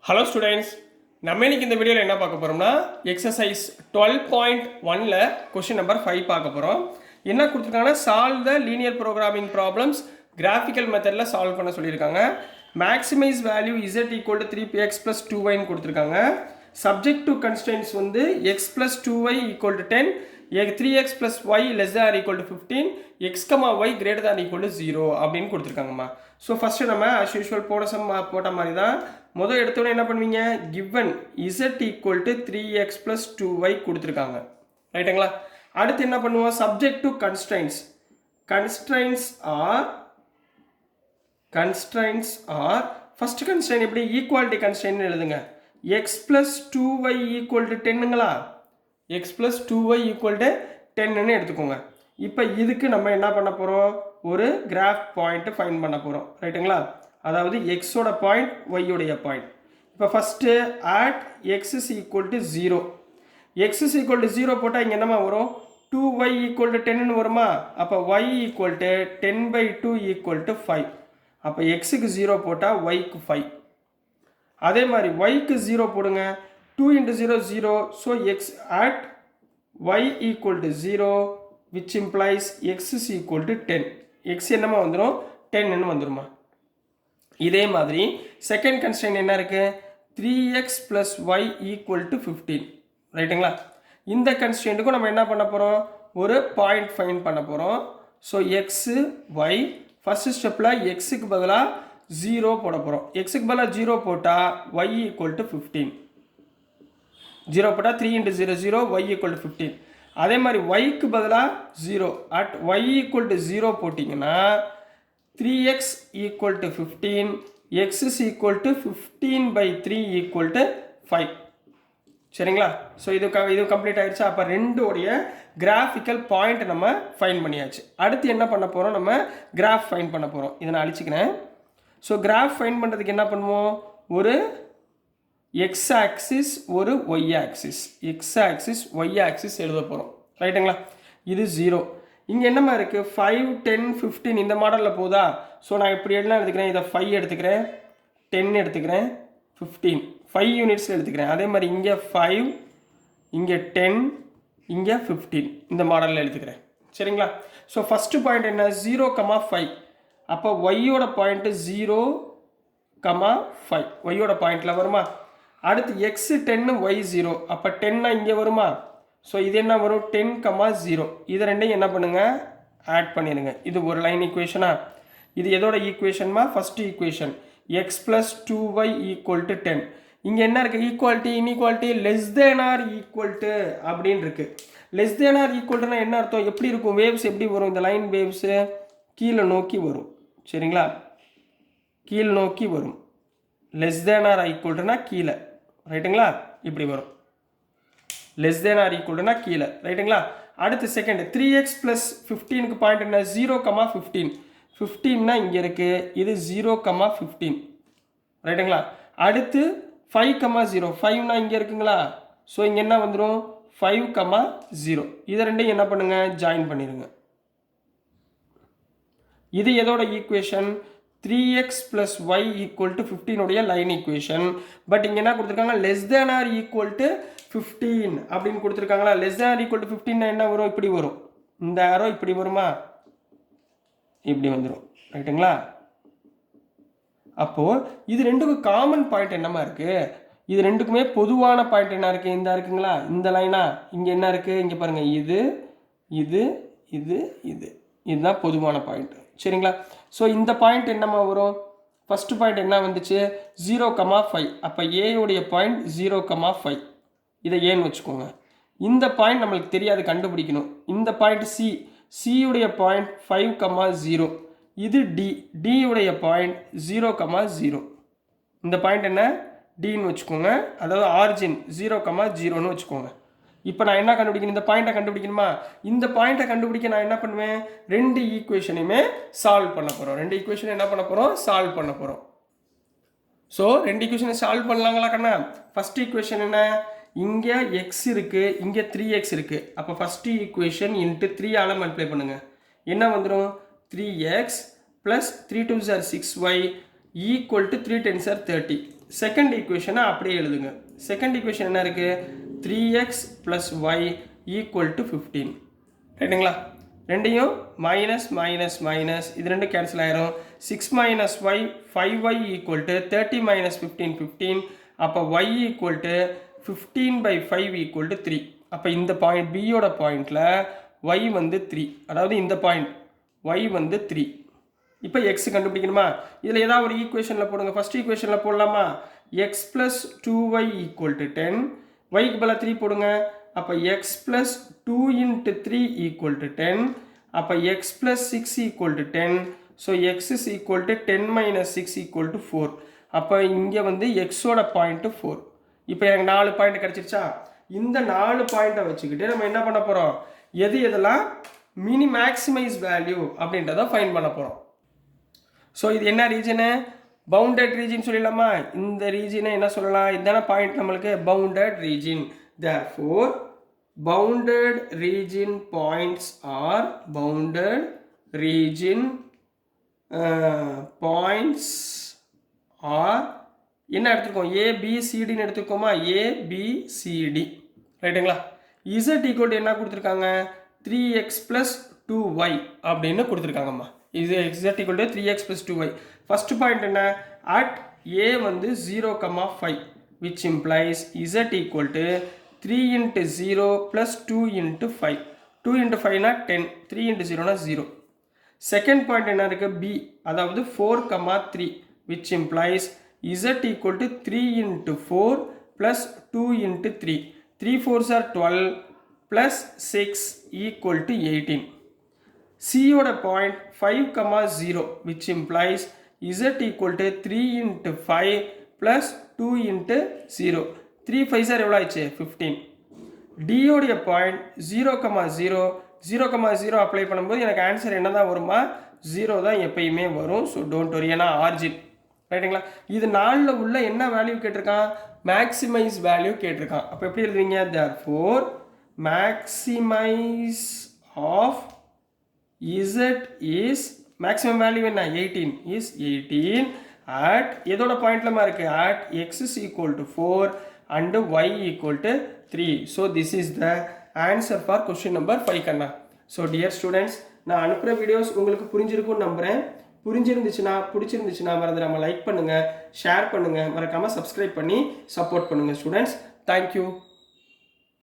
Hello students, நம்ம இன்னைக்கு இந்த வீடியோவில் என்ன பார்க்க போகிறோம்னா எக்ஸசைஸ் 12.1ல் கொஷின் நம்பர் 5 பார்க்க போகிறோம். என்ன கொடுத்துருக்காங்கன்னா solve the linear programming problems graphical மெத்தடில் சால்வ் பண்ண சொல்லியிருக்காங்க. Maximise value z equal to 3x + 2yன்னு கொடுத்துருக்காங்க. சப்ஜெக்ட் டு கன்ஸ்டன்ட்ஸ் வந்து x + 2y equal to 10, 3x + y less than or equal to 15, x, y greater than or equal to 0 அப்படின்னு கொடுத்துருக்காங்கம்மா. So first நம்ம as usual போட்ட மாதிரி தான் முதல் எடுத்தோடனே என்ன பண்ணுவீங்க, given z equal to 3x + 2y கொடுத்துருக்காங்க, ரைட்டுங்களா? அடுத்து என்ன பண்ணுவோம், subject to constraints. constraints are first constraint எப்படி equality constraint எழுதுங்க. x + 2y equal to 10ங்களா, x + 2y equal to 10ன்னு எடுத்துக்கோங்க. இப்போ இதுக்கு நம்ம என்ன பண்ண போகிறோம், ஒரு கிராஃப் பாயிண்ட் ஃபைண்ட் பண்ண போகிறோம், ரைட்டுங்களா? அதாவது எக்ஸோட பாயிண்ட், ஒய்யோடைய பாயிண்ட். இப்போ first at x is equal to 0, x is equal to 0 போட்டால் இங்கே என்னமா வரும், 2y equal to 10ன்னு வருமா? அப்போ y equal to 10/2 equal to 5. அப்போ எக்ஸுக்கு 0 போட்டால் ஒய்க்கு 5. அதே மாதிரி ஒய்க்கு 0 போடுங்க, 2 × 0 0. So x at y equal to 0 which implies x is equal to 10. x என்னமா வந்துடும், 10ன்னு வந்துடுமா? இதே மாதிரி செகண்ட் கன்ஸ்ட்ரெயின்ட் என்ன இருக்குது, 3x + y equal to 15, ரைட்டுங்களா? இந்த கன்ஸ்ட்ரெயின்ட்டுக்கும் நம்ம என்ன பண்ண போகிறோம், ஒரு பாயிண்ட் ஃபைண்ட் பண்ண போகிறோம். ஸோ எக்ஸு ஒய் ஃபஸ்ட்டு ஸ்டெப்பில் எக்ஸுக்கு பதிலாக 0 போட போகிறோம். எக்ஸுக்கு பதிலாக 0 போட்டால் y equal to 15. 0 போட்டால் 3 × 0 0, y equal to 15. அதே மாதிரி yக்கு பதிலாக 0, at y equal to 0 போட்டிங்கன்னா 3x equal to 15, x is equal to 15/3 equal to 5. சரிங்களா? ஸோ இது கம்ப்ளீட் ஆயிடுச்சு. அப்போ ரெண்டோடைய கிராஃபிக்கல் பாயிண்ட் நம்ம ஃபைன் பண்ணியாச்சு. அடுத்து என்ன பண்ண போகிறோம், நம்ம கிராஃப் ஃபைன் பண்ண போகிறோம். இதை நான் அழிச்சிக்கிறேன். ஸோ கிராஃப் ஃபைன் பண்ணுறதுக்கு என்ன பண்ணுவோம், ஒரு எக்ஸ் ஆக்சிஸ் ஒரு Y axis, X axis Y axis எழுத போகிறோம், ரைட்டுங்களா? இது 0. இங்கே என்னமா இருக்குது, 5 10 15 இந்த மாடலில் போதா? ஸோ நான் இப்படி எல்லாம் எடுத்துக்கிறேன், இதை 5 எடுத்துக்கிறேன், 10 எடுத்துக்கிறேன், 15 5 யூனிட்ஸில் எடுத்துக்கிறேன். அதே மாதிரி இங்கே 5, இங்கே 10, இங்கே 15 இந்த மாடலில் எடுத்துக்கிறேன், சரிங்களா? ஸோ ஃபஸ்ட்டு பாயிண்ட் என்ன, 0, 5. அப்போ ஒய்யோட பாயிண்ட்டு 0, 5 ஒய்யோட பாயிண்டில் வருமா? அடுத்து எக்ஸ் 10, ஒய் 0. அப்போ 10னா இங்கே வருமா? ஸோ இது என்ன வரும், 10, 0. இது ரெண்டையும் என்ன பண்ணுங்கள், ஆட் பண்ணிடுங்க. இது ஒரு லைன் ஈக்குவேஷனா? இது எதோட ஈக்குவேஷன்மா, first equation x + 2y equal to 10. இங்கே என்ன இருக்குது, equality inequality, less than or equal to அப்படின்னு இருக்குது. லெஸ் தேன் ஆர் ஈக்குவல்ட்டுனா என்ன அர்த்தம், எப்படி இருக்கும், வேவ்ஸ் எப்படி வரும், இந்த லைன் வேவ்ஸு கீழே நோக்கி வரும், சரிங்களா? கீழ் நோக்கி வரும். லெஸ் தேன் ஆர் ஈக்குவல்ட்டுனா கீழே, ரைட்டுங்களா? இப்படி வரும். லெஸ் தேன் ஆர் ஈக்குவல்ட்டுனா கீழே, ரைட்டுங்களா? அடுத்து செகண்ட் 3x + 15க்கு பாயிண்ட் என்ன, 0, 15. 15னா இங்கே இருக்குது, இது 0, 15, ரைட்டுங்களா? அடுத்து 5, 0. 5னா இங்கே இருக்குங்களா? ஸோ இங்கே என்ன வந்துடும், 5, 0. இதை ரெண்டையும் என்ன பண்ணுங்கள், ஜாயின் பண்ணிடுங்க. இது எதோட equation, 3x + y equal to 15 உடைய லைன் ஈக்குவேஷன். பட் இங்கே என்ன கொடுத்துருக்காங்க, less than or equal to 15 அப்படின்னு கொடுத்துருக்காங்களா? Less than or equal to 15 என்ன வரும், இப்படி வரும். இந்த ஆரோ இப்படி வருமா, இப்படி வந்துடும், ரைட்டுங்களா? அப்போது இது ரெண்டுக்கும் காமன் பாயிண்ட் என்னமா இருக்குது, இது ரெண்டுக்குமே பொதுவான பாயிண்ட் என்ன இருக்குது, இந்த இருக்குங்களா, இந்த லைனா? இங்கே என்ன இருக்குது, இங்கே பாருங்கள், இது இது இது இது இதுதான் பொதுவான பாயிண்ட், சரிங்களா? ஸோ இந்த பாயிண்ட் என்னமா வரும், ஃபஸ்ட்டு பாயிண்ட் என்ன வந்துச்சு, 0, 5. அப்போ ஏயோடைய பாயிண்ட் 0, 5. இதை ஏன்னு வச்சுக்கோங்க. இந்த பாயிண்ட் நம்மளுக்கு தெரியாது, கண்டுபிடிக்கணும். இந்த பாயிண்ட் சியுடைய பாயிண்ட் 5, 0. இது டியுடைய பாயிண்ட் 0, 0. இந்த பாயிண்ட் என்ன, டின்னு வச்சுக்கோங்க. அதாவது ஆரிஜின் 0, 0ன்னு வச்சுக்கோங்க. இப்போ நான் என்ன கண்டுபிடிக்கணும், இந்த பாயிண்ட்டை கண்டுபிடிக்கணுமா? இந்த பாயிண்ட்டை கண்டுபிடிக்க நான் என்ன பண்ணுவேன், ரெண்டு ஈக்குவேஷனையுமே சால்வ் பண்ண போகிறோம். ரெண்டு ஈக்குவேஷனை என்ன பண்ண போகிறோம், சால்வ் பண்ண போகிறோம். ஸோ ரெண்டு ஈக்குவேஷனை சால்வ் பண்ணலாங்களா கண்ணா? ஃபஸ்ட் ஈக்குவேஷன் என்ன, இங்கே எக்ஸ் இருக்குது, இங்கே 3x இருக்குது. அப்போ ஃபஸ்ட்டு ஈக்குவேஷன் இன்ட்டு 3ஆல் மல்டிப்ளை பண்ணுங்கள். என்ன வந்துடும், 3x + 3 2s are 6y equal to 3 10s are 30. Second ஈக்குவேஷனை அப்படியே எழுதுங்க. செகண்ட் ஈக்குவேஷன் என்ன இருக்குது? 3x + y = 15. ரைட்டுங்களா? ரெண்டையும் மைனஸ் மைனஸ் மைனஸ் இது ரெண்டும் கேன்சல் ஆயிரும். 6 - y 5y = 30 - 15 15. அப்போ y = 15/5 = 3. அப்போ இந்த பாயிண்ட் பியோட பாயிண்டில் y வந்து 3, அதாவது இந்த பாயிண்ட் y வந்து 3. இப்போ எக்ஸ் கண்டுபிடிக்கணுமா? இதில் ஏதாவது ஒரு ஈக்குவேஷனில் போடுங்க. ஃபஸ்ட் ஈக்குவேஷனில் போடலாமா? x + 2y = 10. yக்கு பதிலாக 3 போடுங்க. அப்போ x + 2 × 3 = 10. அப்போ x + 6 = 10. So x = 10 - 6 = 4. அப்போ இங்கே வந்து எக்ஸோட பாயிண்ட்டு 4. இப்போ எனக்கு 4 பாயிண்ட் கிடச்சிருச்சா? இந்த 4 பாயிண்ட்டை வச்சுக்கிட்டு நம்ம என்ன பண்ண போகிறோம்? எதெல்லாம் மேக்ஸிமைஸ் வேல்யூ அப்படின்றத ஃபைண்ட் பண்ண போகிறோம். ஸோ இது என்ன ரீஜனு? பவுண்டட் ரீஜன் சொல்லிடலாமா? இந்த ரீஜனை என்ன சொல்லலாம்? இதுதானே பாயிண்ட் நம்மளுக்கு bounded region. Therefore, bounded region points are bounded region points are என்ன எடுத்துக்கோம்? ABCDன்னு எடுத்துக்கோமா? ABCD ரைட்டுங்களா? Z = என்ன கொடுத்துருக்காங்க? 3x + 2y அப்படின்னு கொடுத்துருக்காங்கம்மா. இது Z = 3x + 2y. First point என்ன? அட் A வந்து 0,5 which implies Z = 3 × 0 + 2 × 5. 2 × 5 = 10, 3 × 0 = 0. Second point என்ன இருக்கு? B, அதாவது 4,3 which implies Z = 3 × 4 + 2 × 3. 3 4s are 12 plus 6 = 18. C ஓட point 5,0 which implies Z = 3 × 5 plus 2 × 0. 3 5s are எவ்வளோ ஆயிடுச்சு? 15. D ஓடைய பாயிண்ட் 0,0 0,0 அப்ளை பண்ணும்போது எனக்கு ஆன்சர் என்ன தான் வருமா? 0 தான் எப்பயுமே வரும். ஸோ டோன்ட் வரி, ஏன்னா ஆர்ஜின் ரைட்டுங்களா? இது 4ல் உள்ள என்ன வேல்யூ கேட்டிருக்கான்? மேக்ஸிமைஸ் வேல்யூ கேட்டிருக்கான். அப்போ எப்படி எழுதுவீங்க? Therefore, maximize of Z is maximum value என்ன? 18 is 18 at எதோட பாயிண்ட்லமா இருக்கு? at x = 4 and y = 3. So this is the answer for question number 5 Kanna. So dear students, நான் அனுப்புகிற வீடியோஸ் உங்களுக்கு புரிஞ்சிருக்கும்னு நம்புகிறேன். பிடிச்சிருந்துச்சுன்னா மறந்துடாம லைக் பண்ணுங்கள், ஷேர் பண்ணுங்கள், மறக்காமல் சப்ஸ்கிரைப் பண்ணி சப்போர்ட் பண்ணுங்கள் ஸ்டூடெண்ட்ஸ். தேங்க்யூ.